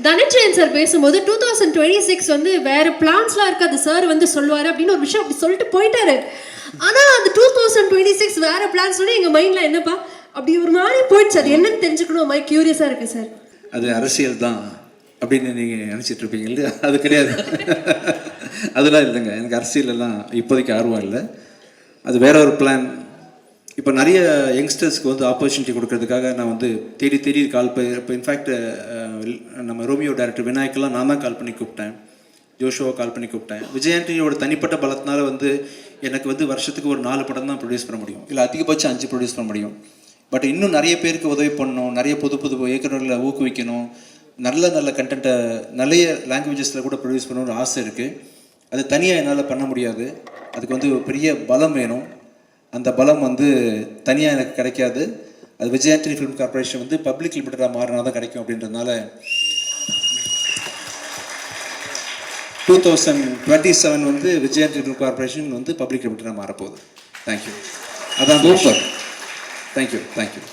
Dhananjayan sir பேசும்போது 2026 வந்து வேற பிளான்ஸ்லாம் இருக்காது சார் வந்து சொல்லுவாரு அப்படின்னு ஒரு விஷயம் அப்படி சொல்லிட்டு போயிட்டாரு. ஆனா அந்த 2026 வேற பிளான்ஸ் எங்க மைண்ட்ல என்னப்பா அப்படி ஒரு மாதிரி போயிடுச்சு. அது என்னன்னு தெரிஞ்சுக்கணும் மாதிரி கியூரியஸா இருக்கு சார். அது அரசியல் தான் அப்படின்னு நீங்கள் நினச்சிட்டு இருப்பீங்க இல்லையா? அது கிடையாது. அதெல்லாம் இல்லைங்க. எனக்கு அரசியல் எல்லாம் இப்போதைக்கு ஆர்வம் இல்லை. அது வேற ஒரு பிளான். இப்போ நிறைய யங்ஸ்டர்ஸ்க்கு வந்து ஆப்பர்ச்சுனிட்டி கொடுக்கறதுக்காக நான் வந்து தேடி தேடி கால் இப்போ இன்ஃபேக்ட் நம்ம ரோமியோ டேரக்டர் விநாயக்கெல்லாம் நான் தான் கால் பண்ணி கூப்பிட்டேன். ஜோஷோவை கால் பண்ணி கூப்பிட்டேன். விஜய் ஆண்டனியோட தனிப்பட்ட பலத்தினால வந்து எனக்கு வந்து வருஷத்துக்கு ஒரு 4 படம் தான் ப்ரொடியூஸ் பண்ண முடியும், இல்லை அதிகபட்சம் 5 ப்ரொடியூஸ் பண்ண முடியும். பட் இன்னும் நிறைய பேருக்கு உதவி பண்ணணும், நிறைய புது புது இயக்குநர்களை ஊக்குவிக்கணும், நல்ல நல்ல கண்டென்ட்டை நிறைய லாங்குவேஜஸில் கூட ப்ரொடியூஸ் பண்ணணும்னு ஆசை இருக்குது. அது தனியாக என்னால் பண்ண முடியாது. அதுக்கு வந்து ஒரு பெரிய பலம் வேணும். அந்த பலம் வந்து தனியாக எனக்கு கிடைக்காது. அது விஜய் ஆண்டனி ஃபிலிம் கார்பரேஷன் வந்து பப்ளிக் லிமிட்டடாக மாறினா தான் கிடைக்கும். அப்படின்றதுனால 2027 வந்து விஜய் ஆண்டனி ஃபிலிம் கார்பரேஷன் வந்து பப்ளிக் லிமிட்டடாக மாறப்போகுது. தேங்க்யூ. அதான் சூப்பர். தேங்க்யூ.